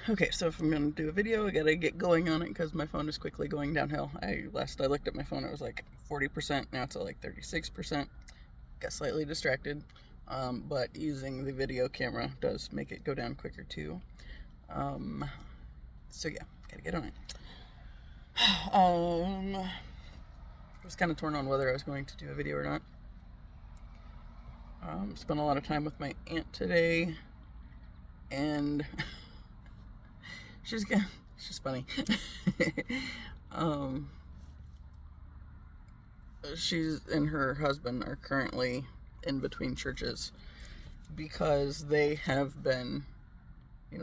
Okay, so if I'm going to do a video, I gotta get going on it because my phone is quickly going downhill. Last I looked at my phone, it was like 40%. Now it's at like 36%. Got slightly distracted, but using the video camera does make it go down quicker too. So yeah, gotta get on it. I was kind of torn on whether I was going to do a video or not. Spent a lot of time with my aunt today, and she's funny. She's and her husband are currently in between churches because they have been,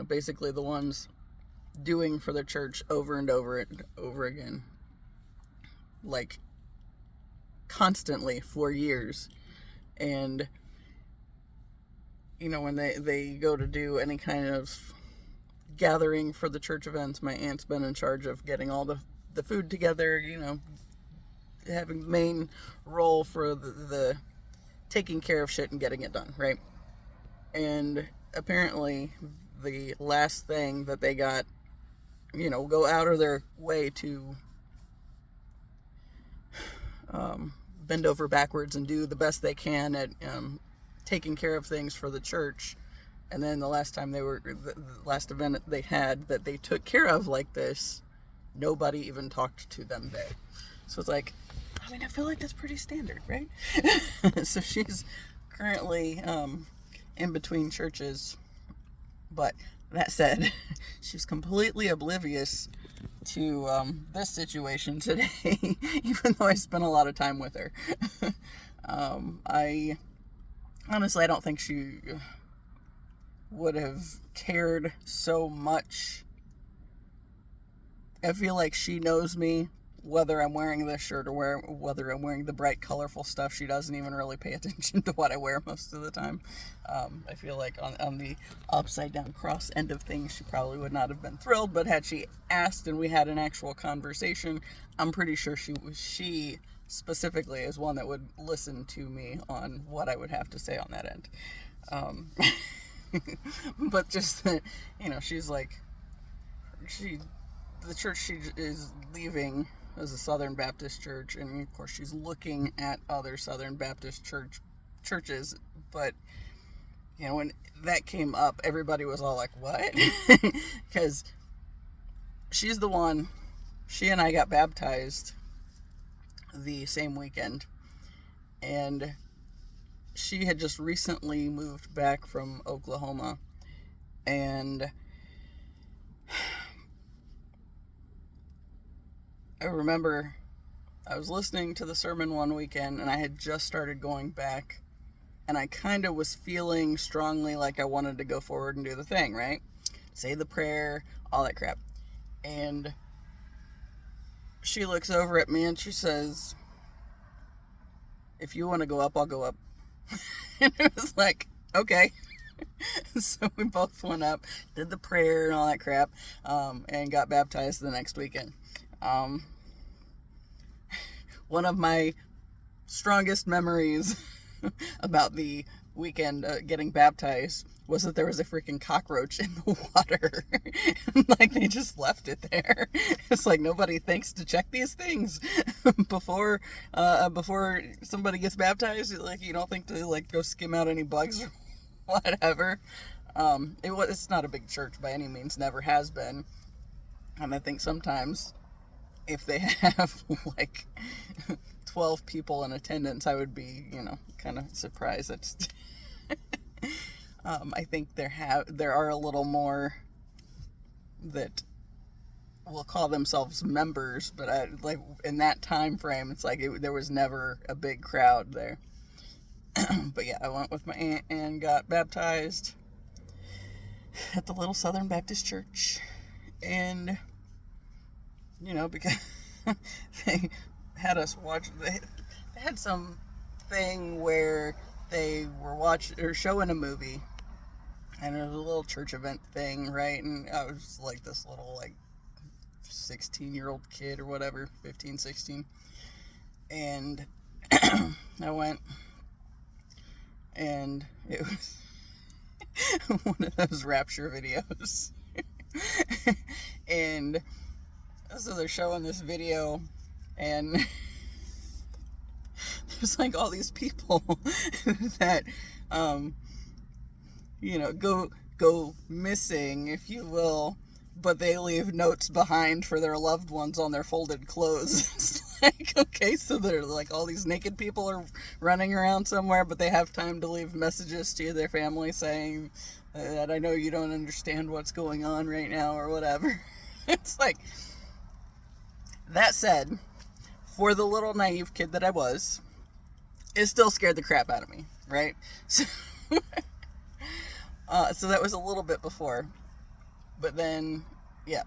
basically the ones doing for the church over and over and over again, like constantly for years. And when they go to do any kind of gathering for the church events, my aunt's been in charge of getting all the food together, having the main role for the taking care of shit and getting it done, right? And apparently the last thing that they got, go out of their way to bend over backwards and do the best they can at taking care of things for the church. And then the last last event they had that they took care of like this, nobody even talked to them there. So it's like, I feel like that's pretty standard, right? So she's currently in between churches. But that said, she's completely oblivious to this situation today, even though I spent a lot of time with her. I don't think she would have cared so much. I feel like she knows me, whether I'm wearing this shirt or whether I'm wearing the bright, colorful stuff. She doesn't even really pay attention to what I wear most of the time. I feel like on the upside down cross end of things, she probably would not have been thrilled, but had she asked and we had an actual conversation, I'm pretty sure she specifically is one that would listen to me on what I would have to say on that end. But just, she's like, the church she is leaving is a Southern Baptist church, and of course she's looking at other Southern Baptist churches, but when that came up, everybody was all like, what? Because she and I got baptized the same weekend, and she had just recently moved back from Oklahoma, and I remember I was listening to the sermon one weekend, and I had just started going back, and I kind of was feeling strongly like I wanted to go forward and do the thing, right? Say the prayer, all that crap. And she looks over at me and she says, if you want to go up, I'll go up. And it was like, okay. So we both went up, did the prayer and all that crap, and got baptized the next weekend. One of my strongest memories about the weekend getting baptized was that there was a freaking cockroach in the water. Like, they just left it there. It's like, nobody thinks to check these things before somebody gets baptized. Like, you don't think to like go skim out any bugs or whatever. It's not a big church by any means, never has been. And I think sometimes if they have like 12 people in attendance, I would be, kind of surprised. That's I think there are a little more that will call themselves members, but like in that time frame, it's like there was never a big crowd there. But yeah, I went with my aunt and got baptized at the little Southern Baptist church, and because they had us watch. They had some thing where they were showing a movie, and it was a little church event thing, right? And I was like this little 16-year-old kid or whatever, 15, 16, and I went, and it was one of those rapture videos. And so they're showing this video, and there's like all these people that, go missing, if you will, but they leave notes behind for their loved ones on their folded clothes. It's like, okay, so they're like all these naked people are running around somewhere, but they have time to leave messages to their family saying that I know you don't understand what's going on right now or whatever. It's like, that said, for the little naive kid that I was, it still scared the crap out of me, right? So, so that was a little bit before. But then, yeah.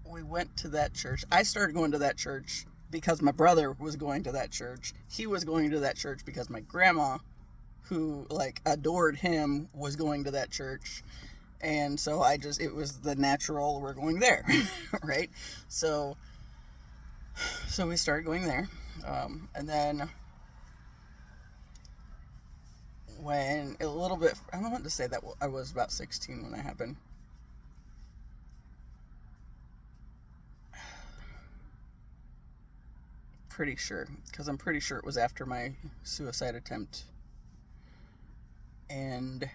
We went to that church. I started going to that church because my brother was going to that church. He was going to that church because my grandma, who, like, adored him, was going to that church. And so it was the natural, we're going there, right? So we started going there. And then when a little bit, I want to say that I was about 16 when that happened. Pretty sure, because I'm pretty sure it was after my suicide attempt. And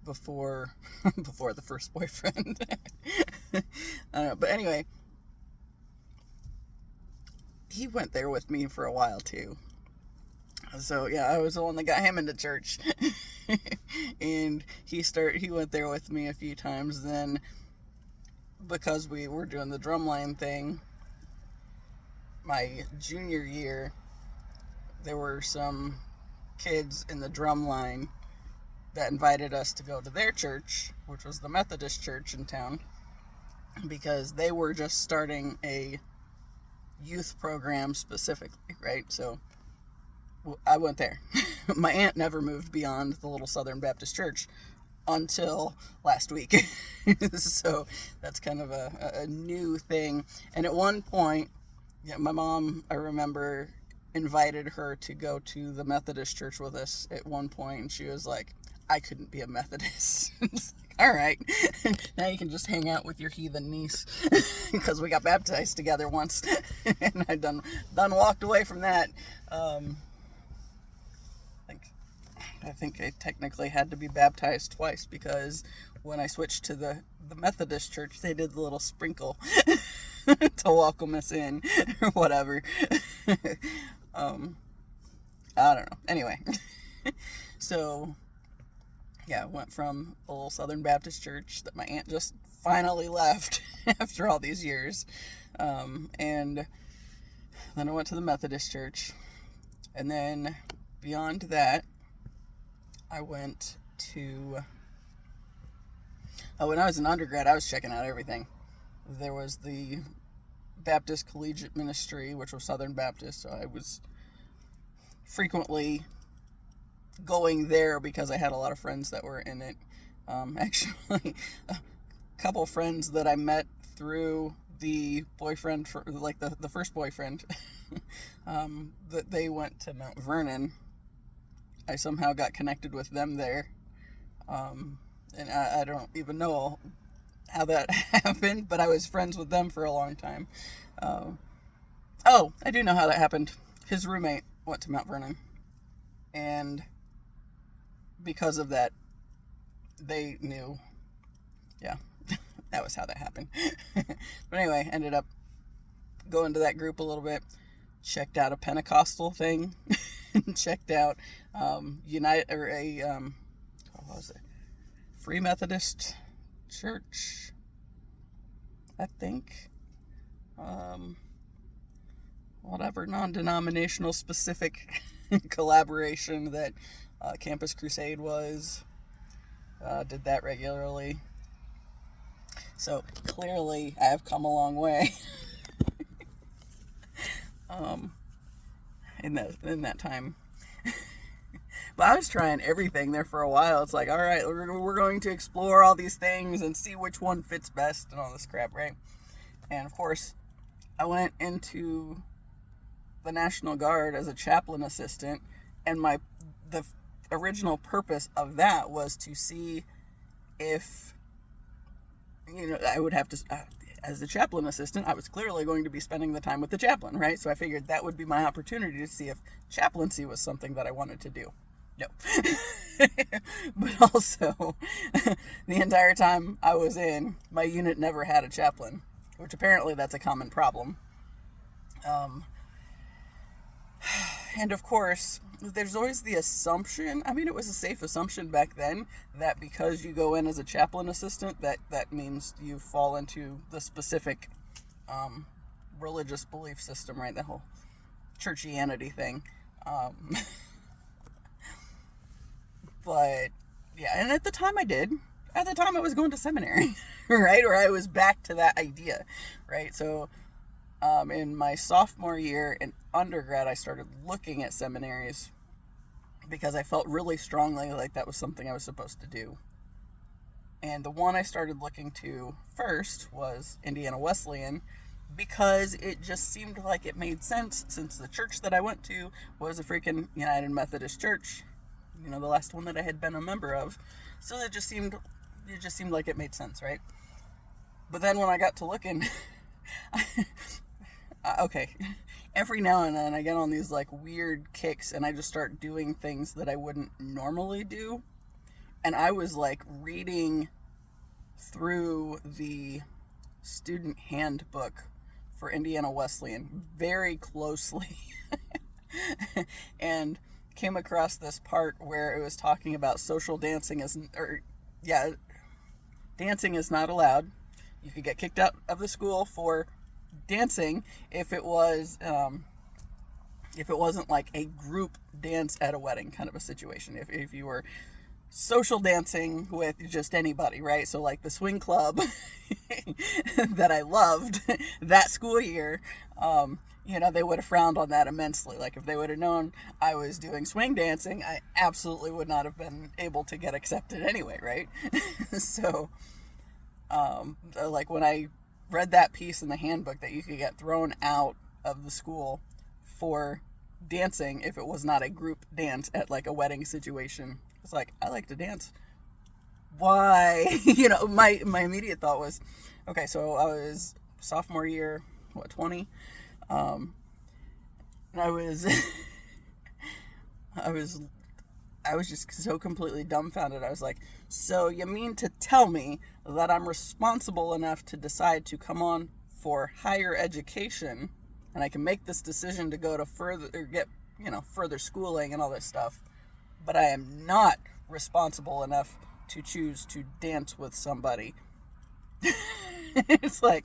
before the first boyfriend. I don't know, but anyway, he went there with me for a while too. So yeah, I was the one that got him into church. And he went there with me a few times. Then, because we were doing the drumline thing, my junior year, there were some kids in the drumline that invited us to go to their church, which was the Methodist church in town, because they were just starting a youth program specifically, right? So I went there. My aunt never moved beyond the little Southern Baptist church until last week. So that's kind of a new thing. And at one point, yeah, my mom, I remember, invited her to go to the Methodist church with us at one point, and she was like, I couldn't be a Methodist. It's like, all right, now you can just hang out with your heathen niece, because we got baptized together once. And I done walked away from that. I think I technically had to be baptized twice, because when I switched to the Methodist church, they did the little sprinkle to welcome us in, or whatever. I don't know. Anyway, so yeah, went from a little Southern Baptist church that my aunt just finally left after all these years, and then I went to the Methodist church, and then beyond that, I went to, when I was an undergrad, I was checking out everything. There was the Baptist Collegiate Ministry, which was Southern Baptist, so I was frequently going there because I had a lot of friends that were in it. Actually, a couple friends that I met through the boyfriend, for like the first boyfriend, that they went to Mount Vernon. I somehow got connected with them there. And I don't even know how that happened, but I was friends with them for a long time. I do know how that happened. His roommate went to Mount Vernon, and because of that, they knew. Yeah, that was how that happened. But anyway, ended up going to that group a little bit, checked out a Pentecostal thing, checked out what was it? Free Methodist Church, I think. Whatever non-denominational specific collaboration that Campus Crusade was. Did that regularly. So clearly I have come a long way in that time. But I was trying everything there for a while. It's like, all right, we're going to explore all these things and see which one fits best and all this crap, right? And of course, I went into the National Guard as a chaplain assistant, and the original purpose of that was to see if, I would have to, as a chaplain assistant, I was clearly going to be spending the time with the chaplain, right? So I figured that would be my opportunity to see if chaplaincy was something that I wanted to do. No. But also, the entire time I was in, my unit never had a chaplain, which apparently that's a common problem. And of course, there's always the assumption, it was a safe assumption back then, that because you go in as a chaplain assistant, that means you fall into the specific religious belief system, right? The whole churchianity thing. But, yeah, and at the time I did. At the time I was going to seminary, right? Or I was back to that idea, right? So, in my sophomore year in undergrad, I started looking at seminaries because I felt really strongly like that was something I was supposed to do. And the one I started looking to first was Indiana Wesleyan, because it just seemed like it made sense, since the church that I went to was a freaking United Methodist Church, the last one that I had been a member of. So it just seemed like it made sense, right? But then when I got to looking, okay, every now and then I get on these like weird kicks and I just start doing things that I wouldn't normally do. And I was like reading through the student handbook for Indiana Wesleyan very closely and came across this part where it was talking about social dancing dancing is not allowed. You could get kicked out of the school for dancing if it wasn't like a group dance at a wedding kind of a situation. If you were social dancing with just anybody, right? So like the swing club that I loved that school year, they would have frowned on that immensely. Like if they would have known I was doing swing dancing, I absolutely would not have been able to get accepted anyway, right? So, like when I read that piece in the handbook that you could get thrown out of the school for dancing if it was not a group dance at like a wedding situation, it's like, I like to dance. Why? My immediate thought was, okay, so I was sophomore year, 20? And I was just so completely dumbfounded. I was like, so you mean to tell me that I'm responsible enough to decide to come on for higher education, and I can make this decision to go to further schooling and all this stuff, but I am not responsible enough to choose to dance with somebody? It's like,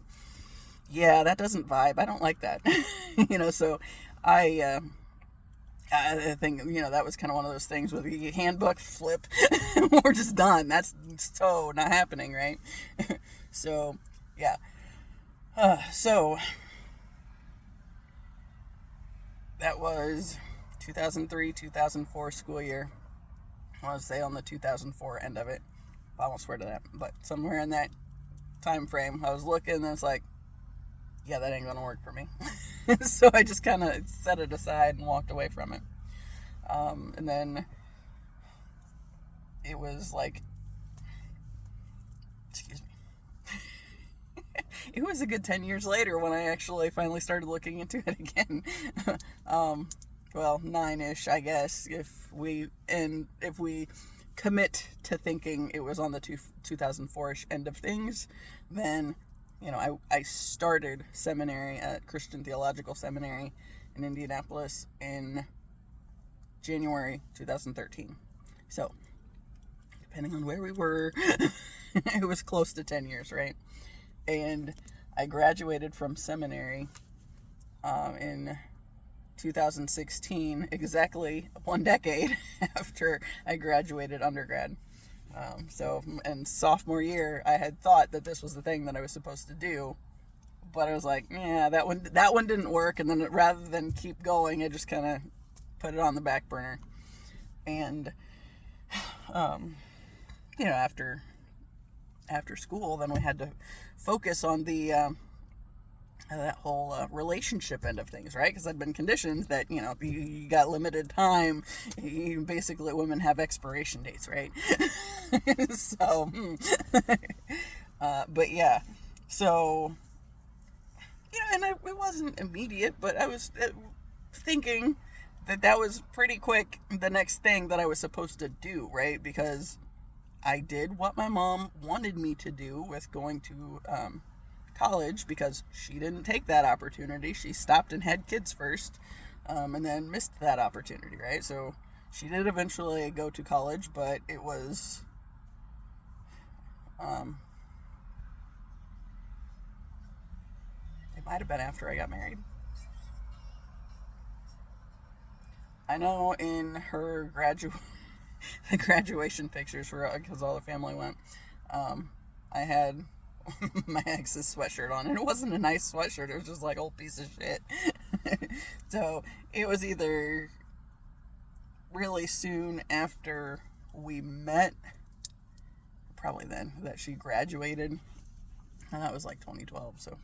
yeah, that doesn't vibe. I don't like that. So I think, that was kind of one of those things with the handbook flip. We're just done. That's so not happening, right? So, yeah. So, that was 2003, 2004 school year. I want to say on the 2004 end of it. I won't swear to that. But somewhere in that time frame, I was looking and it's like, yeah, that ain't going to work for me. So I just kind of set it aside and walked away from it. And then it was like, excuse me. It was a good 10 years later when I actually finally started looking into it again. 9-ish, I guess, if we commit to thinking it was on the 2004-ish end of things, then, I started seminary at Christian Theological Seminary in Indianapolis in January 2013. So, depending on where we were, it was close to 10 years, right? And I graduated from seminary in 2016, exactly 1 decade after I graduated undergrad. So in sophomore year, I had thought that this was the thing that I was supposed to do, but I was like, yeah, that one didn't work. And then rather than keep going, I just kind of put it on the back burner. And, after school, then we had to focus on the that whole relationship end of things, right? Because I've been conditioned that, you got limited time. Basically, women have expiration dates, right? So, but yeah. So, and it wasn't immediate, but I was thinking that was pretty quick the next thing that I was supposed to do, right? Because I did what my mom wanted me to do with going to college, because she didn't take that opportunity. She stopped and had kids first, and then missed that opportunity, right? So she did eventually go to college, but it was it might have been after I got married. I know in her the graduation pictures, for because all the family went, I had my ex's sweatshirt on, and it wasn't a nice sweatshirt. It was just like old piece of shit. So it was either really soon after we met, probably then, that she graduated, and that was like 2012. So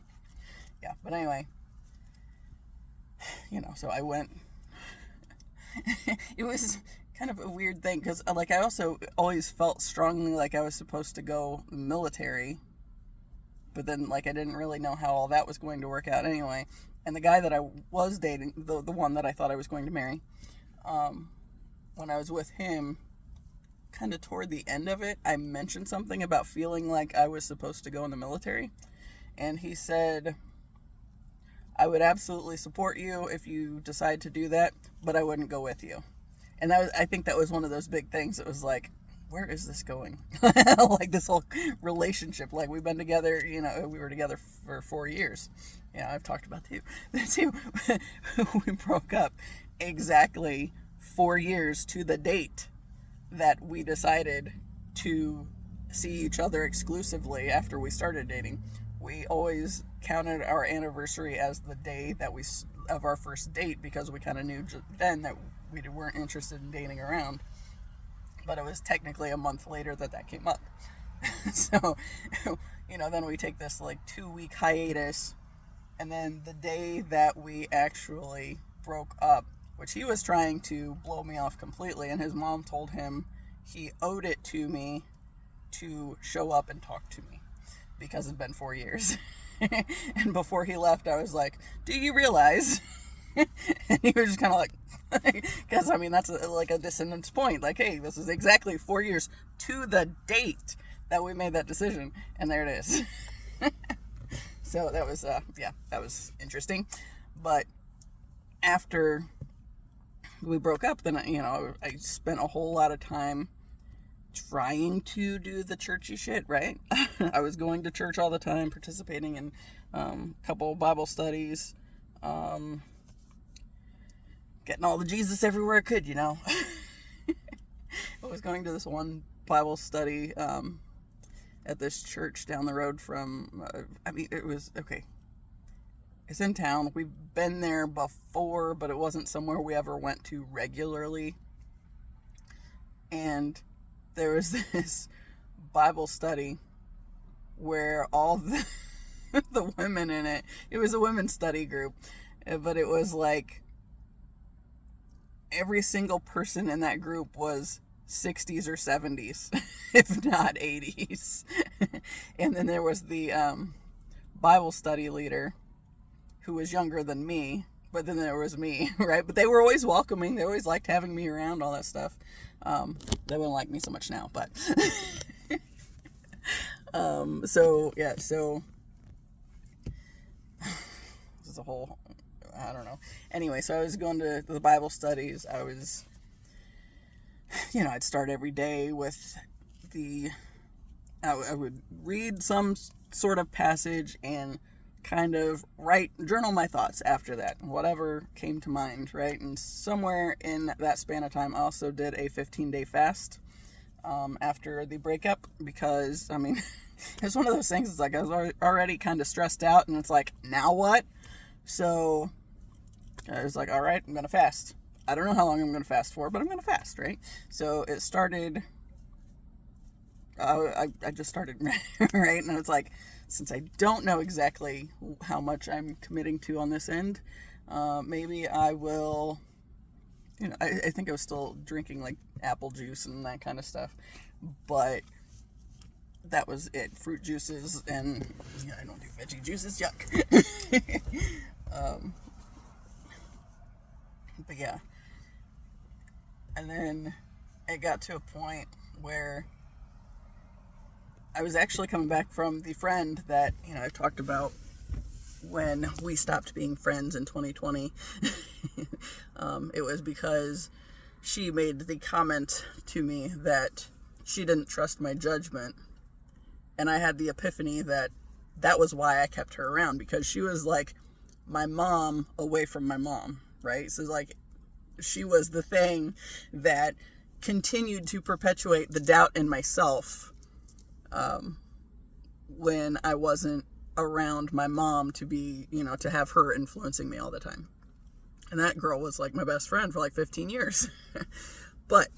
yeah, but anyway, so I went. It was kind of a weird thing, because like I also always felt strongly like I was supposed to go military, but then like I didn't really know how all that was going to work out anyway. And the guy that I was dating, the one that I thought I was going to marry, when I was with him, kind of toward the end of it, I mentioned something about feeling like I was supposed to go in the military, and he said, I would absolutely support you if you decide to do that, but I wouldn't go with you. And I think that was one of those big things. It was like, where is this going? Like this whole relationship, like we've been together, we were together for 4 years. I've talked about the two. We broke up exactly 4 years to the date that we decided to see each other exclusively after we started dating. We always counted our anniversary as the day of our first date, because we kind of knew then that we weren't interested in dating around. But it was technically a month later that came up. So, then we take this like 2-week hiatus, and then the day that we actually broke up, which he was trying to blow me off completely, and his mom told him he owed it to me to show up and talk to me, because it's been 4 years. And before he left, I was like, do you realize? And he was just kind of like, because that's like a dissonance point. Like, hey, this is exactly 4 years to the date that we made that decision. And there it is. So that was, that was interesting. But after we broke up, then, I spent a whole lot of time trying to do the churchy shit, right? I was going to church all the time, participating in a couple Bible studies, getting all the Jesus everywhere I could, I was going to this one Bible study at this church down the road from, it was, okay, it's in town. We've been there before, but it wasn't somewhere we ever went to regularly. And there was this Bible study where all the women in it was a women's study group, but it was like every single person in that group was 60s or 70s, if not 80s. And then there was the Bible study leader, who was younger than me, but then there was me, right? But they were always welcoming. They always liked having me around, all that stuff. They wouldn't like me so much now, but so this is a whole, I don't know. Anyway, so I was going to the Bible studies. I was, I'd start every day with I would read some sort of passage and kind of journal my thoughts after that, whatever came to mind, right? And somewhere in that span of time, I also did a 15-day fast after the breakup, because, it's one of those things, it's like I was already kind of stressed out, and it's like, now what? So I was like, all right, I'm going to fast. I don't know how long I'm going to fast for, but I'm going to fast, right? So it started I just started, right? And it's like, since I don't know exactly how much I'm committing to on this end, maybe I will, I think I was still drinking like apple juice and that kind of stuff, but that was it. Fruit juices, and I don't do veggie juices, yuck. um, but yeah, and then it got to a point where I was actually coming back from the friend that, I talked about when we stopped being friends in 2020. It was because she made the comment to me that she didn't trust my judgment. And I had the epiphany that was why I kept her around, because she was like my mom away from my mom, right? So like she was the thing that continued to perpetuate the doubt in myself when I wasn't around my mom to be, to have her influencing me all the time. And that girl was like my best friend for like 15 years. But,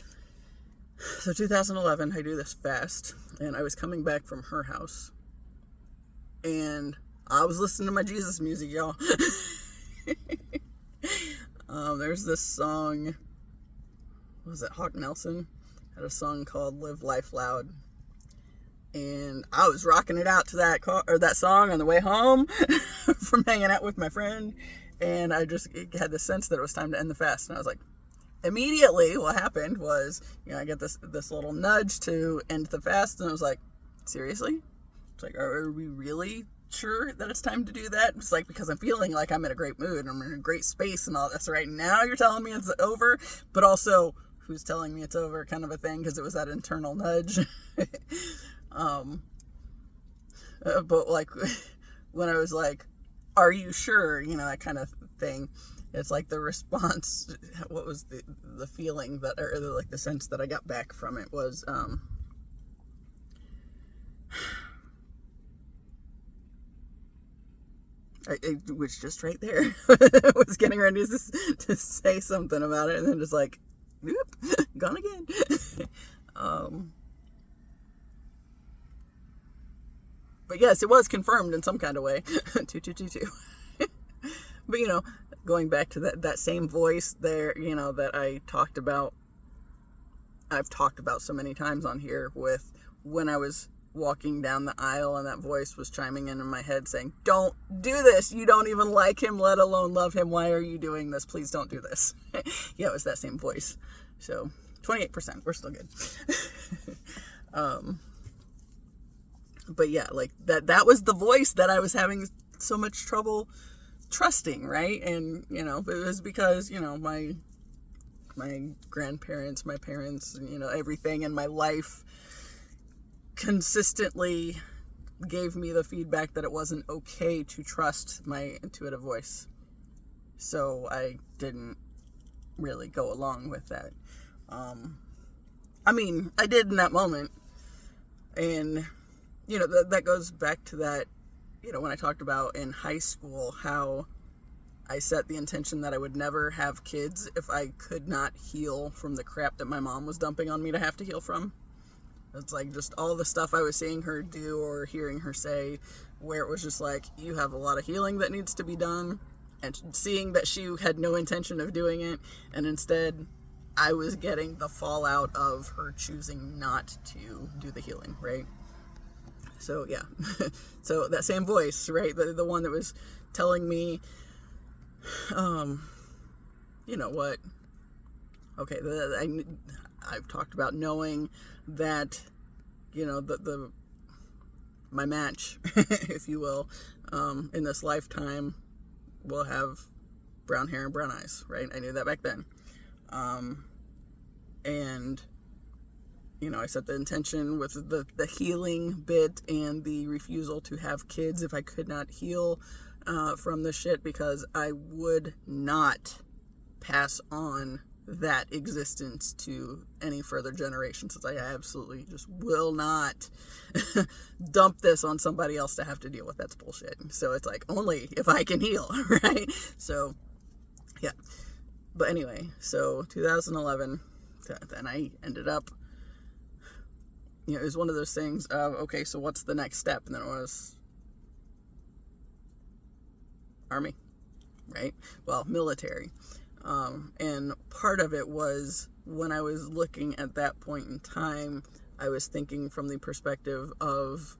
so 2011, I do this fast, and I was coming back from her house, and I was listening to my Jesus music, y'all. There's this song, was it Hawk Nelson? Had a song called Live Life Loud. And I was rocking it out to that song on the way home from hanging out with my friend. And I just had the sense that it was time to end the fast. And I was like, immediately what happened was, I get this little nudge to end the fast. And I was like, seriously? It's like, are we really sure that it's time to do that? It's like, because I'm feeling like I'm in a great mood. I'm in a great space and all this. Right now you're telling me it's over. But also, who's telling me it's over kind of a thing, because it was that internal nudge. But like when I was like, are you sure, that kind of thing, it's like the response, what was the feeling that, or like the sense that I got back from it was it was just right there. I was getting ready to say something about it, and then just like, whoop, gone again. But yes, it was confirmed in some kind of way. 2222. But, going back to that same voice there, that I've talked about so many times on here, with when I was walking down the aisle and that voice was chiming in my head saying, don't do this. You don't even like him, let alone love him. Why are you doing this? Please don't do this. Yeah, it was that same voice. So 28%, we're still good. But yeah, like that was the voice that I was having so much trouble trusting, right? And, it was because, my grandparents, my parents, everything in my life consistently gave me the feedback that it wasn't okay to trust my intuitive voice. So I didn't really go along with that. I did in that moment. And that goes back to that, when I talked about in high school how I set the intention that I would never have kids if I could not heal from the crap that my mom was dumping on me to have to heal from. It's like just all the stuff I was seeing her do or hearing her say, where it was just like, you have a lot of healing that needs to be done, and seeing that she had no intention of doing it, and instead I was getting the fallout of her choosing not to do the healing, right? So yeah, so that same voice, right, the one that was telling me, what, okay, I've talked about knowing that, my match, if you will, in this lifetime will have brown hair and brown eyes, right? I knew that back then. And I set the intention with the healing bit and the refusal to have kids if I could not heal from the shit, because I would not pass on that existence to any further generations. Since I absolutely just will not dump this on somebody else to have to deal with. That's bullshit. So it's like, only if I can heal, right? So, yeah. But anyway, so 2011, then I ended up it was one of those things of, okay, so what's the next step? And then it was Army, right? Well, military. And part of it was, when I was looking at that point in time, I was thinking from the perspective of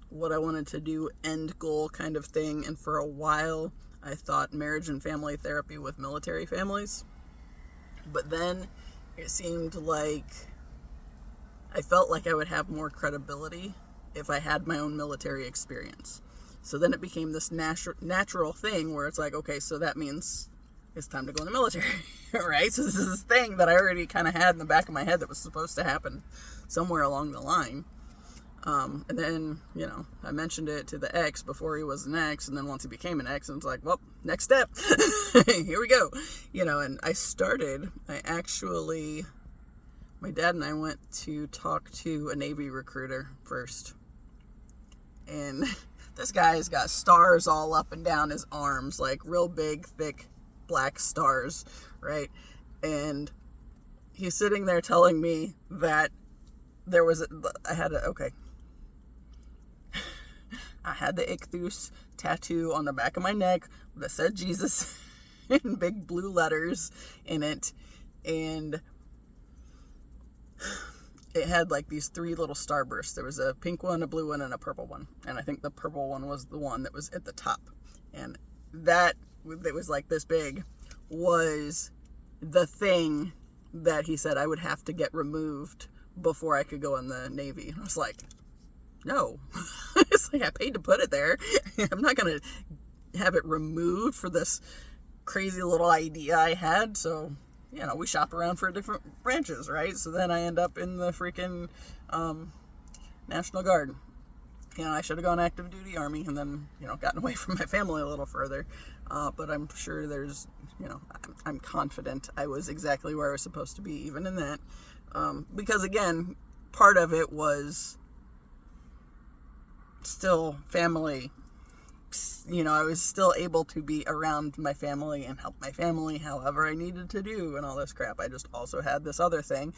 what I wanted to do, end goal kind of thing. And for a while, I thought marriage and family therapy with military families. But then it seemed like I felt like I would have more credibility if I had my own military experience. So then it became this natural thing where it's like, okay, so that means it's time to go in the military, right? So this is this thing that I already kind of had in the back of my head that was supposed to happen somewhere along the line. And then, I mentioned it to the ex before he was an ex, and then once he became an ex, and it's like, well, next step, here we go. And my dad and I went to talk to a Navy recruiter first. And this guy's got stars all up and down his arms, like real big, thick, black stars, right? And he's sitting there telling me that I had the ichthus tattoo on the back of my neck that said Jesus in big blue letters in it, and it had like these 3 little starbursts. There was a pink one, a blue one, and a purple one, and I think the purple one was the one that was at the top, and that was like this big was the thing that he said I would have to get removed before I could go in the Navy. And I was like, no. It's like, I paid to put it there. I'm not going to have it removed for this crazy little idea I had. So, we shop around for different branches, right? So then I end up in the freaking National Guard. I should have gone active duty Army and then, gotten away from my family a little further. But I'm sure there's, I'm confident I was exactly where I was supposed to be, even in that. Because again, part of it was still family. I was still able to be around my family and help my family however I needed to do and all this crap. I just also had this other thing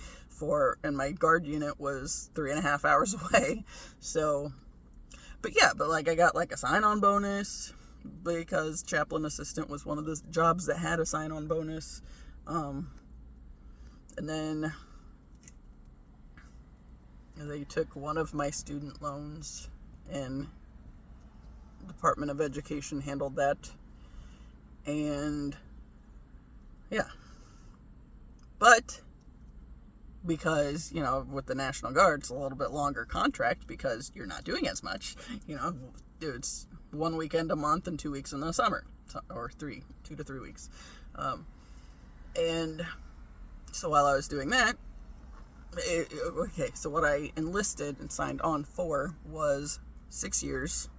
and my guard unit was 3.5 hours away. So, but I got like a sign-on bonus because chaplain assistant was one of the jobs that had a sign-on bonus. And then they took one of my student loans, and Department of Education handled that. And but because with the National Guard it's a little bit longer contract because you're not doing as much. It's 1 weekend a month and 2 weeks in the summer, or 2 to 3 weeks. And so while I was doing that, so what I enlisted and signed on for was 6 years,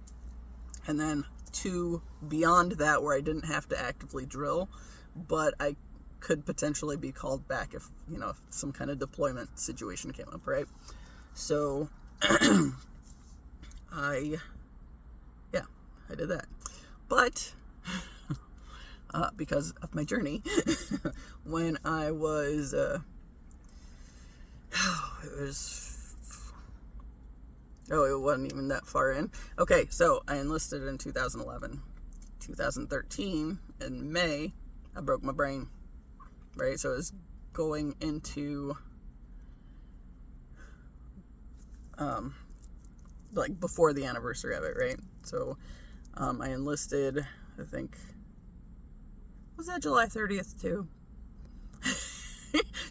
and then 2 beyond that where I didn't have to actively drill, but I could potentially be called back if some kind of deployment situation came up, right? So I did that. But because of my journey, when I was it wasn't even that far in. Okay, so I enlisted in 2011. 2013, in May, I broke my brain, right? So I was going into, before the anniversary of it, right? So, I enlisted, I think, was that July 30th too?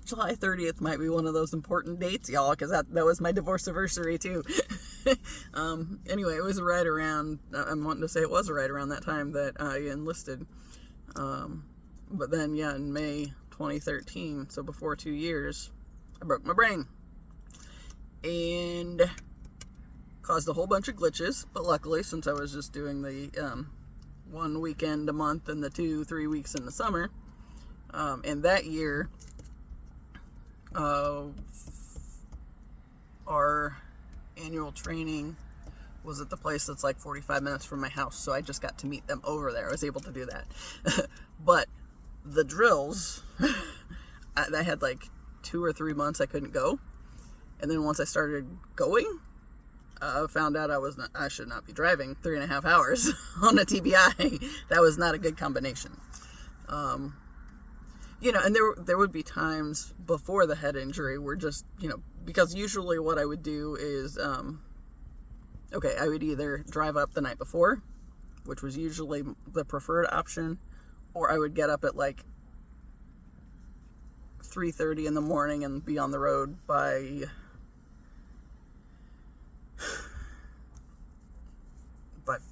July 30th might be one of those important dates, y'all, because that was my divorce anniversary too. Anyway, it was right around, I'm wanting to say it was right around that time that I enlisted. But then, in May 2013, so before 2 years, I broke my brain. And caused a whole bunch of glitches, but luckily, since I was just doing the 1 weekend a month and the 2-3 weeks in the summer, and that year, our annual training was at the place that's like 45 minutes from my house, so I just got to meet them over there. I was able to do that. But the drills, I had like 2 or 3 months I couldn't go, And then once I started going, found out I should not be driving 3.5 hours on a TBI. That was not a good combination. And there would be times before the head injury where just, because usually what I would do is, I would either drive up the night before, which was usually the preferred option, or I would get up at like 3:30 in the morning and be on the road by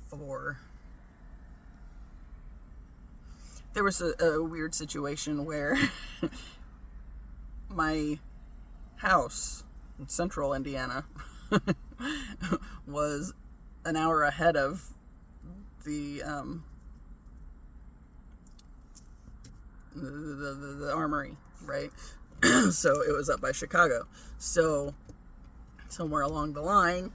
4. There was a weird situation where my house in central Indiana was an hour ahead of the armory, right? So it was up by Chicago. So somewhere along the line,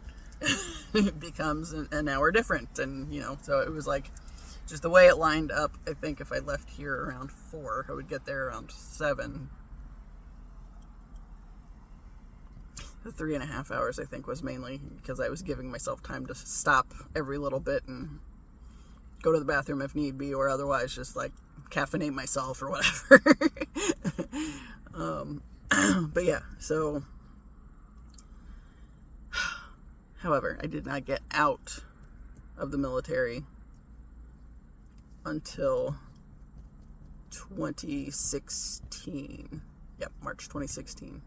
it becomes an hour different. And, so it was like just the way it lined up. I think if I left here around 4, I would get there around 7. The 3.5 hours, I think, was mainly because I was giving myself time to stop every little bit and go to the bathroom if need be, or otherwise just like caffeinate myself or whatever. But yeah, so however, I did not get out of the military until 2016. Yep, March 2016.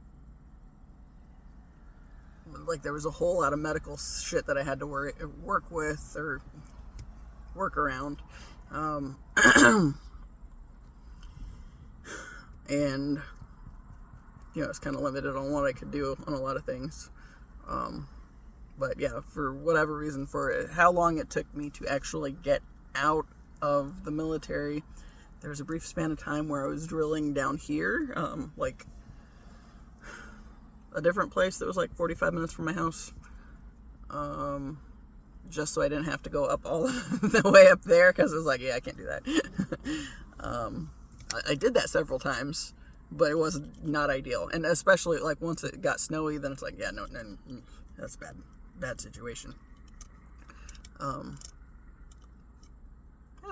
Like, there was a whole lot of medical shit that I had to work with or work around. And, it's kind of limited on what I could do on a lot of things. But yeah, for whatever reason, for how long it took me to actually get out of the military, there was a brief span of time where I was drilling down here, like a different place that was like 45 minutes from my house, just so I didn't have to go up all the way up there, because it was like, yeah, I can't do that. I did that several times, but it was not ideal, and especially like once it got snowy, then it's like, yeah, no, that's bad situation. I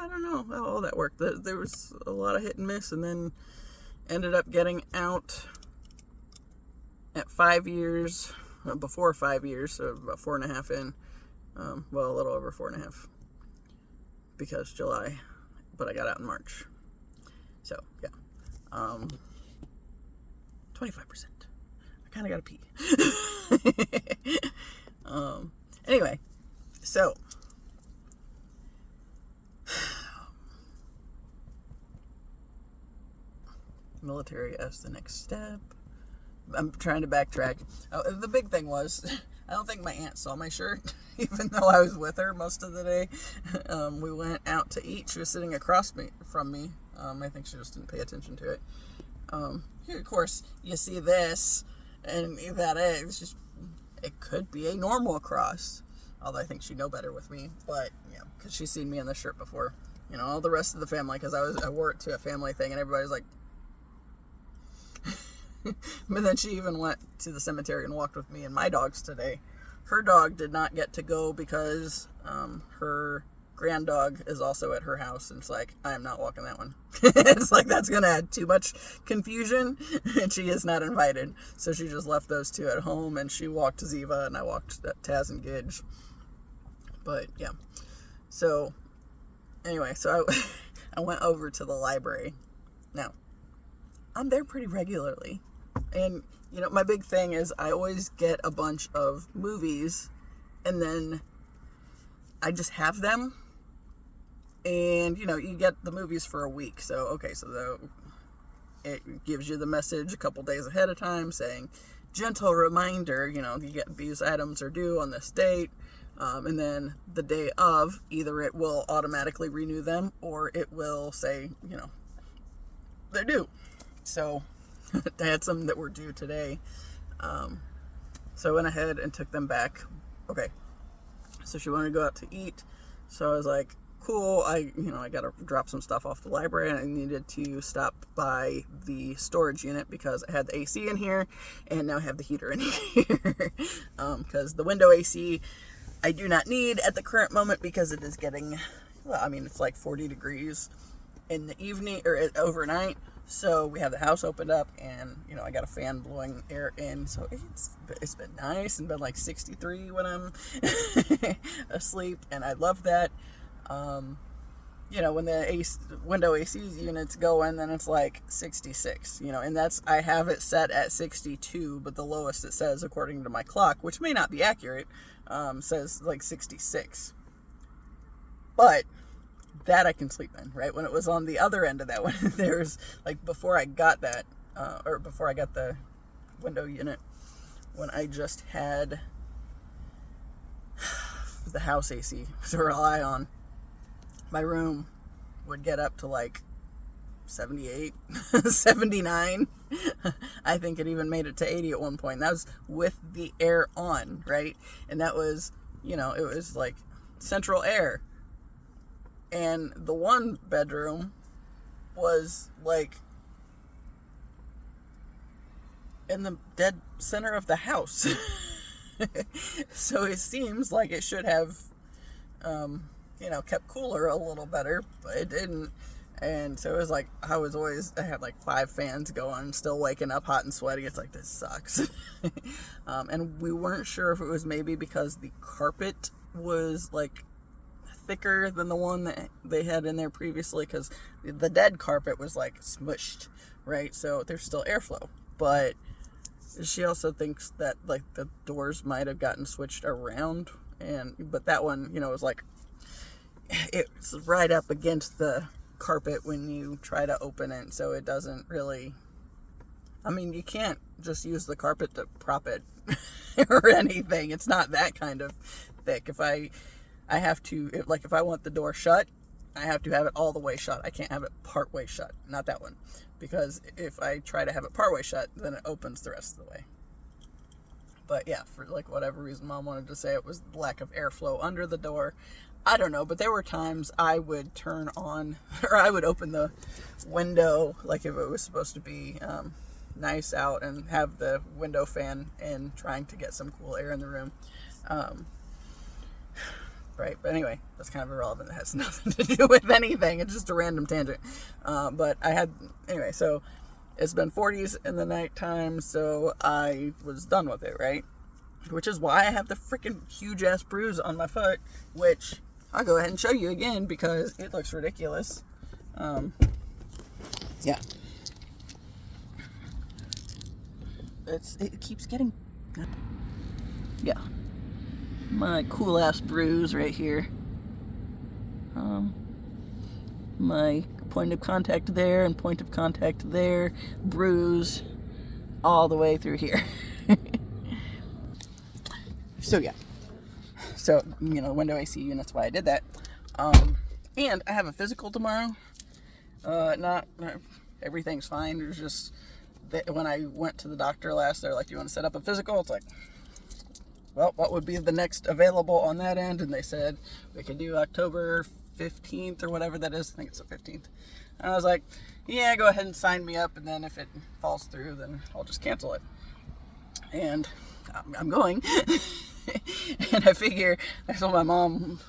don't know how all that worked. There was a lot of hit and miss, and then ended up getting out at 5 years, before 5 years, so about 4.5 in. A little over 4.5, because July, but I got out in March. So, yeah. 25%. I kind of got to pee. Anyway, so military as the next step. I'm trying to backtrack. The big thing was, I don't think my aunt saw my shirt, even though I was with her most of the day. We went out to eat. She was sitting across from me. I think she just didn't pay attention to it. Here, of course, you see this, and that it could be a normal cross. Although I think she'd know better with me, but because she's seen me in this shirt before. All the rest of the family, because I wore it to a family thing, and everybody's like. But then she even went to the cemetery and walked with me and my dogs today. Her dog did not get to go because her grand dog is also at her house, and it's like, I am not walking that one. It's like, that's gonna add too much confusion, and she is not invited. So she just left those two at home, and she walked Ziva, and I walked Taz and Gidge. But yeah, so anyway, so I went over to the library. Now, I'm there pretty regularly, and my big thing is I always get a bunch of movies, and then I just have them, and you get the movies for a week. So it gives you the message a couple days ahead of time saying, gentle reminder, you get these items are due on this date, and then the day of, either it will automatically renew them, or it will say, they're due. So I had some that were due today. So I went ahead and took them back. Okay. So she wanted to go out to eat. So I was like, cool. I got to drop some stuff off the library, and I needed to stop by the storage unit because I had the AC in here, and now I have the heater in here. Because the window AC I do not need at the current moment because it is getting, well, I mean, it's like 40 degrees in the evening or overnight. So we have the house opened up, and I got a fan blowing air in, so it's been nice and been like 63 when I'm asleep, and I love that. When the window AC units go in, then it's like 66, and I have it set at 62, but the lowest it says according to my clock, which may not be accurate, says like 66. But that I can sleep in, right? When it was on the other end of that one, there's like before I got that, or before I got the window unit, when I just had the house AC to rely on, my room would get up to like 78, 79. I think it even made it to 80 at one point. That was with the air on, right? And that was, it was like central air. And the one bedroom was like in the dead center of the house. So it seems like it should have, kept cooler a little better, but it didn't. And so it was like, I had like 5 fans going, still waking up hot and sweaty. It's like, this sucks. And we weren't sure if it was maybe because the carpet was like thicker than the one that they had in there previously, because the dead carpet was like smushed, right? So there's still airflow, but she also thinks that like the doors might have gotten switched around, but that one, was like, it's right up against the carpet when you try to open it, so it doesn't really, I mean, you can't just use the carpet to prop it or anything. It's not that kind of thick. If I have to, if I want the door shut, I have to have it all the way shut. I can't have it part way shut. Not that one. Because if I try to have it part way shut, then it opens the rest of the way. But yeah, for like whatever reason, Mom wanted to say it was the lack of airflow under the door. I don't know, but there were times I would turn on, or I would open the window, like if it was supposed to be nice out, and have the window fan in, trying to get some cool air in the room. Right, but anyway, that's kind of irrelevant. It has nothing to do with anything. It's just a random tangent. But anyway, so it's been 40s in the nighttime, so I was done with it, right? Which is why I have the freaking huge ass bruise on my foot, which I'll go ahead and show you again because it looks ridiculous. Yeah. It keeps getting, yeah. My cool ass bruise right here. My point of contact there and point of contact there, bruise all the way through here. So yeah, window AC unit's why I did that. And I have a physical tomorrow. Not everything's fine. There's just when I went to the doctor last, they're like, "Do you want to set up a physical?" It's like, well, what would be the next available on that end? And they said we could do October 15th or whatever that is. I think it's the 15th. And I was like, yeah, go ahead and sign me up. And then if it falls through, then I'll just cancel it. And I'm going. And I told my mom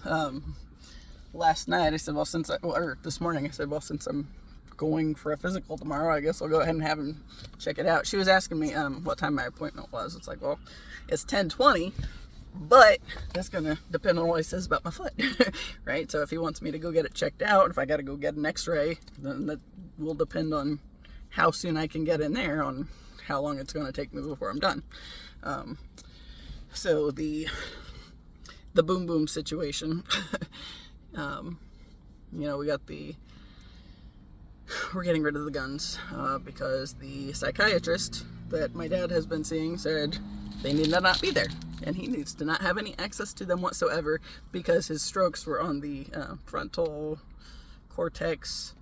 last night, I said, or this morning, I said, well, since I'm going for a physical tomorrow, I guess I'll go ahead and have him check it out. She was asking me what time my appointment was. It's like, well, it's 10:20, but that's gonna depend on what he says about my foot. Right? So if he wants me to go get it checked out, if I gotta go get an x-ray, then that will depend on how soon I can get in there, on how long it's gonna take me before I'm done. So the boom boom situation, we're getting rid of the guns because the psychiatrist that my dad has been seeing said they need to not be there, and he needs to not have any access to them whatsoever because his strokes were on the frontal cortex,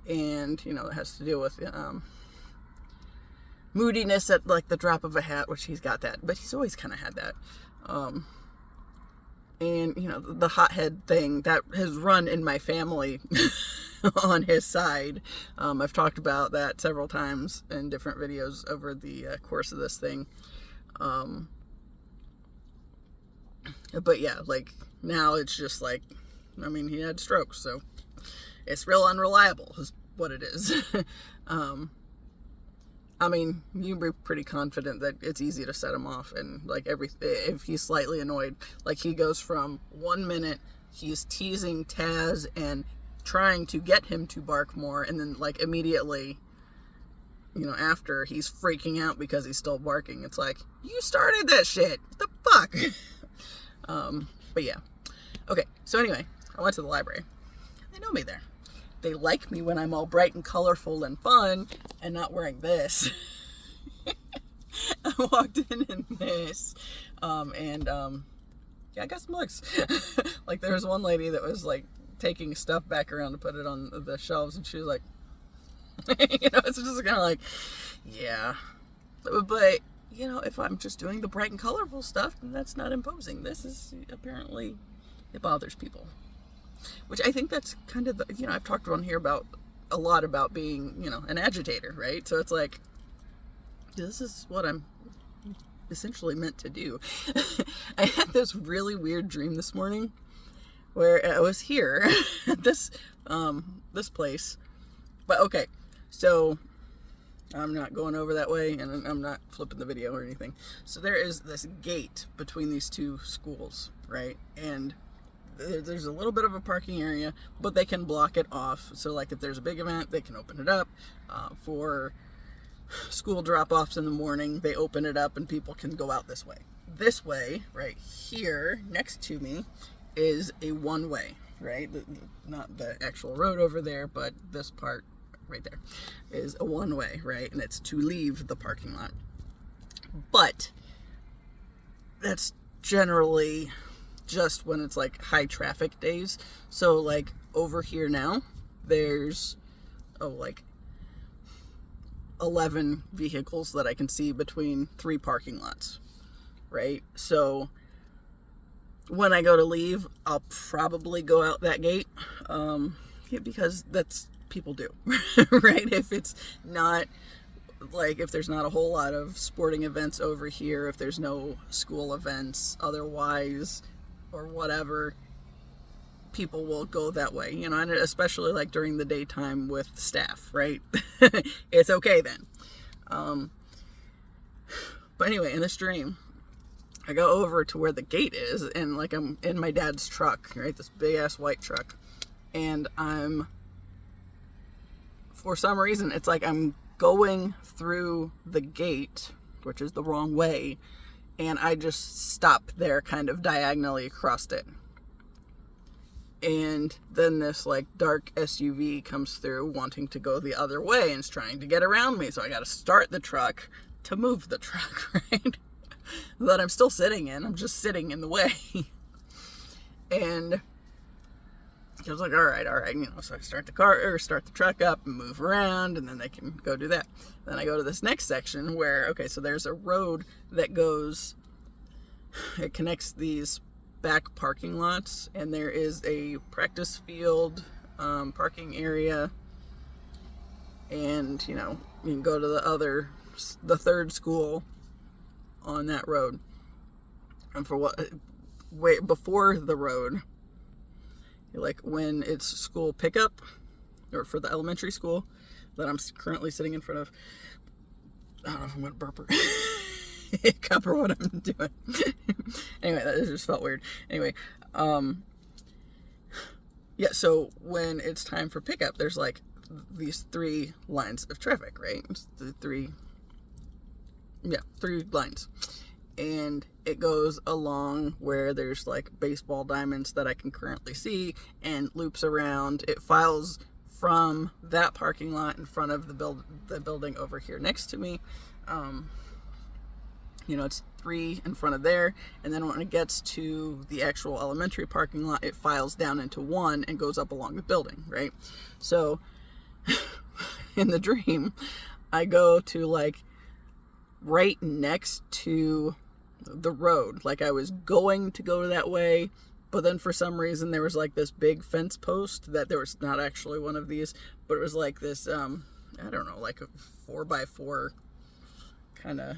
and it has to deal with moodiness at like the drop of a hat, which he's got that, but he's always kind of had that. And, you know, the hothead thing that has run in my family on his side. I've talked about that several times in different videos over the course of this thing. But yeah, like, now it's just like, I mean, he had strokes, so it's real unreliable is what it is. I mean, you'd be pretty confident that it's easy to set him off, and like if he's slightly annoyed, like he goes from 1 minute he's teasing Taz and trying to get him to bark more, and then like immediately, you know, after he's freaking out because he's still barking. It's like, you started that shit. What the fuck? But yeah. Okay, so anyway, I went to the library. They know me there. They like me when I'm all bright and colorful and fun and not wearing this. I walked in this. Yeah, I got some looks. Like, there was one lady that was like taking stuff back around to put it on the shelves, and she was like, you know, it's just kind of like, yeah. But, you know, if I'm just doing the bright and colorful stuff, then that's not imposing. This is apparently, it bothers people. Which I think that's kind of, you know, I've talked on here about a lot about being, you know, an agitator, right? So it's like, this is what I'm essentially meant to do. I had this really weird dream this morning where I was here at this place. But okay, so I'm not going over that way, and I'm not flipping the video or anything. So there is this gate between these two schools, right? And there's a little bit of a parking area, but they can block it off. So like if there's a big event, they can open it up. For school drop-offs in the morning, they open it up and people can go out this way. This way, right here, next to me, is a one-way, right? Not the actual road over there, but this part right there is a one-way, right? And it's to leave the parking lot. But that's generally just when it's like high traffic days. So like over here now, there's like 11 vehicles that I can see between 3 parking lots, right? So when I go to leave, I'll probably go out that gate, because that's people do, right? If it's not like, if there's not a whole lot of sporting events over here, if there's no school events otherwise, or whatever, people will go that way, you know, and especially like during the daytime with staff, right? It's okay then. But anyway, in this dream, I go over to where the gate is, and like I'm in my dad's truck, right? This big ass white truck. And for some reason, it's like I'm going through the gate, which is the wrong way, and I just stop there kind of diagonally across it. And then this like dark SUV comes through wanting to go the other way and is trying to get around me. So I got to start the truck to move the truck, right? That I'm still sitting in. I'm just sitting in the way. And I was like, all right, you know, so I start the truck up and move around, and then they can go do that. Then I go to this next section where, okay, so there's a road that goes, it connects these back parking lots, and there is a practice field, parking area, and, you know, you can go to the third school on that road. And before the road, like when it's school pickup, or for the elementary school that I'm currently sitting in front of, I don't know if I'm going to burp or hiccup or what I'm doing. Anyway, that just felt weird. Anyway, yeah, so when it's time for pickup, there's like these 3 lines of traffic, right? It's the 3 lines. And it goes along where there's like baseball diamonds that I can currently see, and loops around. It files from that parking lot in front of the building over here next to me. You know, it's 3 in front of there, and then when it gets to the actual elementary parking lot, it files down into 1 and goes up along the building, right? So in the dream, I go to like right next to the road. Like I was going to go that way, But then for some reason there was like this big fence post that there was not actually one of these, but it was like this, I don't know, like a 4x4 kind of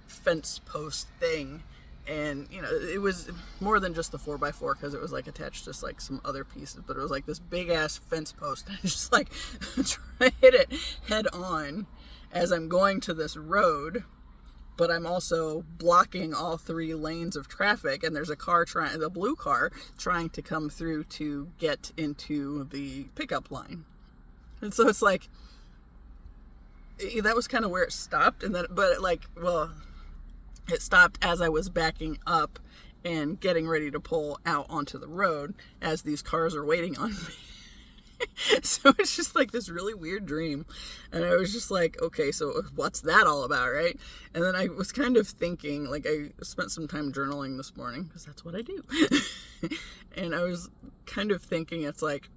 fence post thing. And, you know, it was more than just the 4x4 because it was like attached to like some other pieces, but it was like this big ass fence post. I just like try to hit it head on as I'm going to this road, but I'm also blocking all 3 lanes of traffic, and there's a car the blue car trying to come through to get into the pickup line. And so it's like, that was kind of where it stopped, and then, but like, well, it stopped as I was backing up and getting ready to pull out onto the road as these cars are waiting on me. So it's just like this really weird dream. And I was just like, okay, so what's that all about, right? And then I was kind of thinking, like, I spent some time journaling this morning because that's what I do. And I was kind of thinking, it's like,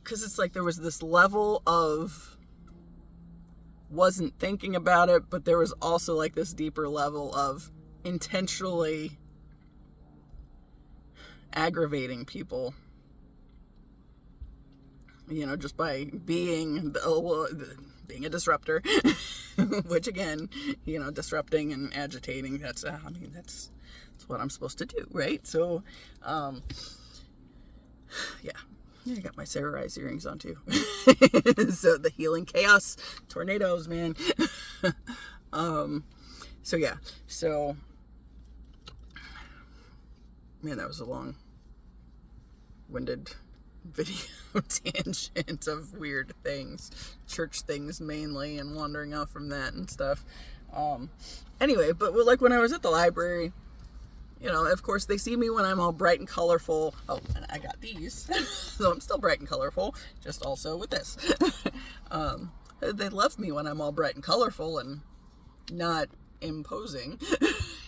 because it's like there was this level of wasn't thinking about it, but there was also like this deeper level of intentionally aggravating people, you know, just by being a disruptor, which again, you know, disrupting and agitating, that's what I'm supposed to do, right? So, yeah. I got my Sarah Rise earrings on too. So the healing chaos tornadoes, man. So yeah. So, man, that was a long-winded video tangent of weird things, church things mainly, and wandering off from that and stuff. Anyway, but like when I was at the library, you know, of course, they see me when I'm all bright and colorful. Oh, and I got these. So I'm still bright and colorful, just also with this. They love me when I'm all bright and colorful and not imposing.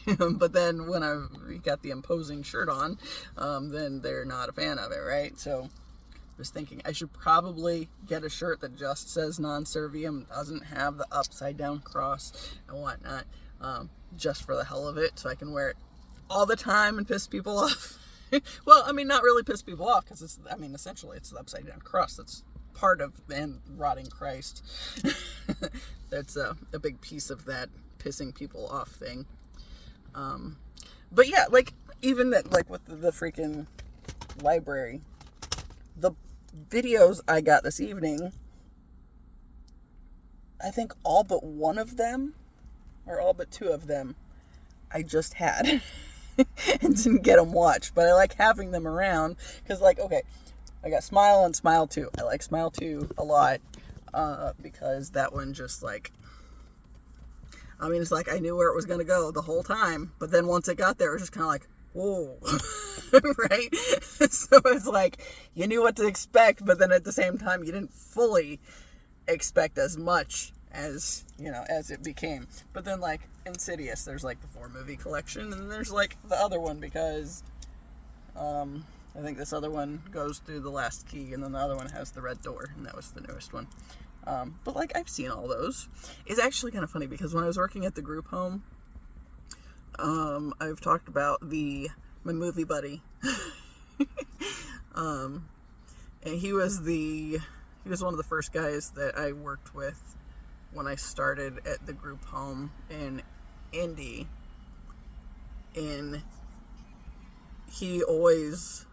But then when I got the imposing shirt on, then they're not a fan of it, right? So I was thinking I should probably get a shirt that just says non-serviam, doesn't have the upside down cross and whatnot, just for the hell of it, so I can wear it all the time and piss people off. Well, I mean, not really piss people off, because essentially it's the upside down cross that's part of the rotting Christ. That's a big piece of that pissing people off thing. But yeah, like, even that, like with the freaking library, the videos I got this evening, I think all but one of them, or all but 2 of them, I just had. And didn't get them watched, but I like having them around because, like, okay, I got Smile and Smile 2. I like Smile 2 a lot because that one just, like, I mean, it's like I knew where it was going to go the whole time, but then once it got there, it was just kind of like, whoa, right? So it's like you knew what to expect, but then at the same time, you didn't fully expect as much as, you know, as it became. But then, like, Insidious, there's like the 4-movie collection, and then there's like the other one, because I think this other one goes through the last key, and then the other one has the red door, and that was the newest one. But like, I've seen all those. It's actually kind of funny because when I was working at the group home, I've talked about my movie buddy. And he was one of the first guys that I worked with when I started at the group home in Indy. And he always,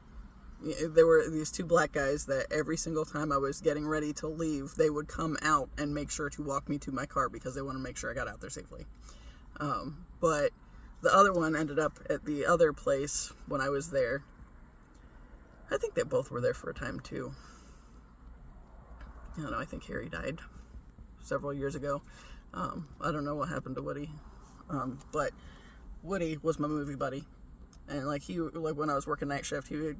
there were these 2 black guys that every single time I was getting ready to leave, they would come out and make sure to walk me to my car because they wanted to make sure I got out there safely. But the other one ended up at the other place when I was there. I think they both were there for a time too. I don't know, I think Harry died several years ago. I don't know what happened to Woody. But Woody was my movie buddy. And like when I was working night shift, he would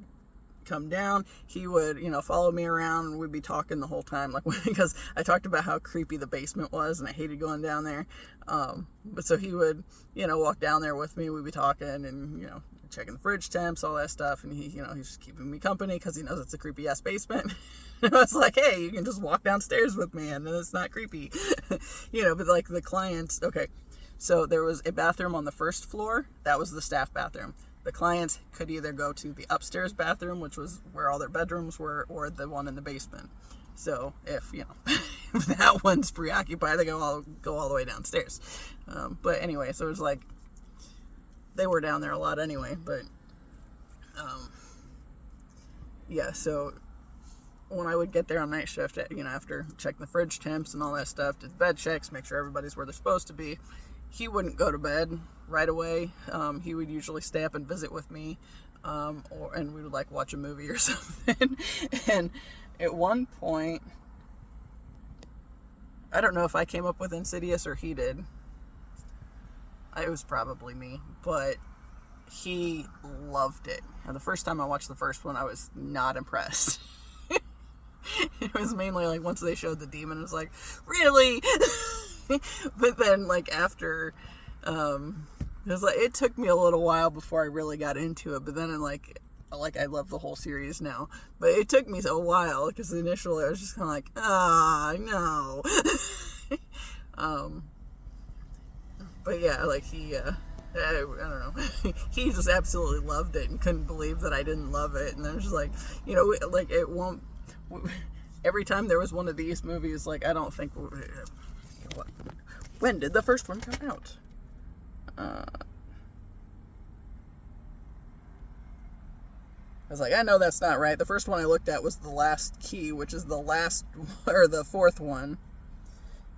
come down, he would, you know, follow me around, and we'd be talking the whole time, like, because I talked about how creepy the basement was and I hated going down there. But so he would, you know, walk down there with me, we'd be talking and, you know, checking the fridge temps, all that stuff, and he's just keeping me company because he knows it's a creepy ass basement. And I was like, hey, you can just walk downstairs with me and it's not creepy. You know, but like the clients, okay, so there was a bathroom on the first floor, that was the staff bathroom. the clients could either go to the upstairs bathroom, which was where all their bedrooms were, or the one in the basement. So if, if that one's preoccupied, they go all the way downstairs. But anyway, so it was like, they were down there a lot anyway, but, yeah, so when I would get there on night shift, after checking the fridge temps and all that stuff, did bed checks, make sure everybody's where they're supposed to be, he wouldn't go to bed right away. He would usually stay up and visit with me, and we would like watch a movie or something. And at one point, I don't know if I came up with Insidious or he did. It was probably me, but he loved it. And the first time I watched the first one, I was not impressed. It was mainly like once they showed the demon, it was like, really? But then like after, it took me a little while before I really got into it. But then I love the whole series now. But it took me a while because initially I was just kind of like, no. But yeah, like he, I don't know. He just absolutely loved it and couldn't believe that I didn't love it. And I was just like, like it won't. Every time there was one of these movies, like I don't think. When did the first one come out? I was like, I know that's not right. The first one I looked at was The Last Key, which is the fourth one,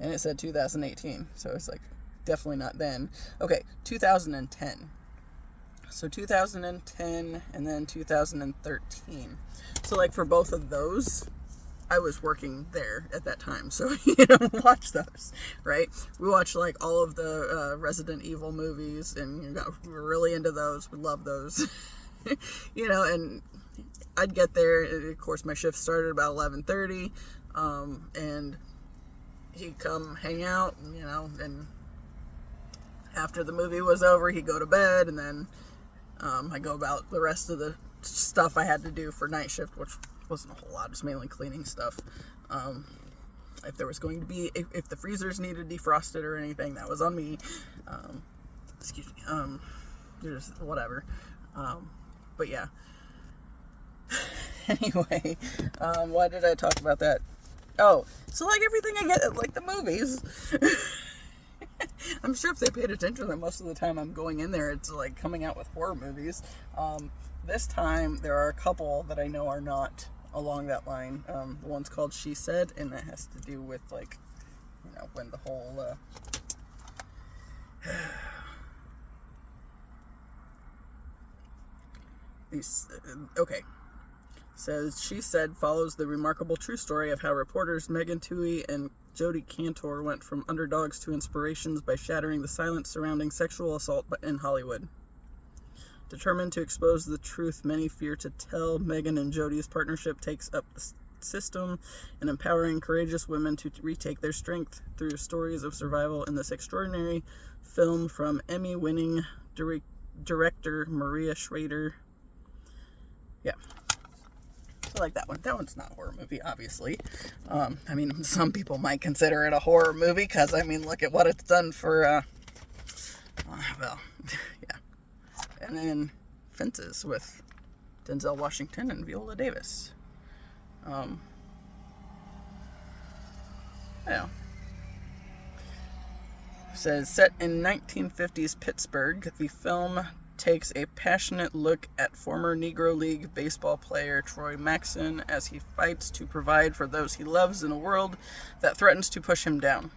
and it said 2018. So it's like definitely not then. Okay, 2010. So 2010 and then 2013. So like for both of those, I was working there at that time. So, watch those, right? We watched like all of the Resident Evil movies and we were really into those. We love those, and I'd get there. Of course, my shift started about 11:30, and he'd come hang out, and after the movie was over, he'd go to bed, and then I go about the rest of the stuff I had to do for night shift, which wasn't a whole lot, just mainly cleaning stuff. If there was going to be, if the freezers needed defrosted or anything, that was on me. Excuse me. Just whatever. But yeah. Anyway, why did I talk about that? Oh, so like everything I get, like the movies. I'm sure if they paid attention, that most of the time I'm going in there, it's like coming out with horror movies. This time there are a couple that I know are not along that line. The one's called She Said, and that has to do with like, when the whole okay. Says She Said follows the remarkable true story of how reporters Megan Twohey and Jodi Cantor went from underdogs to inspirations by shattering the silence surrounding sexual assault in Hollywood. Determined to expose the truth many fear to tell, Megan and Jodi's partnership takes up the system and empowering courageous women to retake their strength through stories of survival in this extraordinary film from Emmy-winning director Maria Schrader. Yeah. So like that one. That one's not a horror movie, obviously. Some people might consider it a horror movie because, look at what it's done for, yeah. And then Fences with Denzel Washington and Viola Davis. Yeah. Says, set in 1950s Pittsburgh, the film takes a passionate look at former Negro League baseball player Troy Maxson as he fights to provide for those he loves in a world that threatens to push him down.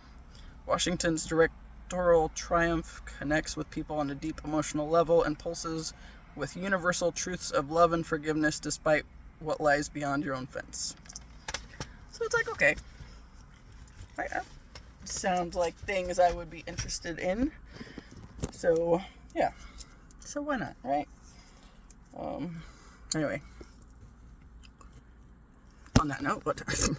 Washington's directorial triumph connects with people on a deep emotional level and pulses with universal truths of love and forgiveness despite what lies beyond your own fence. So it's like, okay. Sounds like things I would be interested in. So, yeah. So why not, right? Anyway. On that note,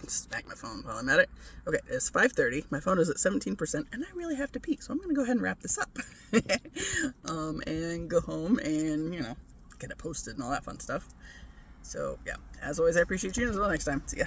smack my phone while I'm at it. Okay, it's 5:30. My phone is at 17%, and I really have to pee, so I'm going to go ahead and wrap this up. And go home and, get it posted and all that fun stuff. So, yeah. As always, I appreciate you, and until next time. See ya.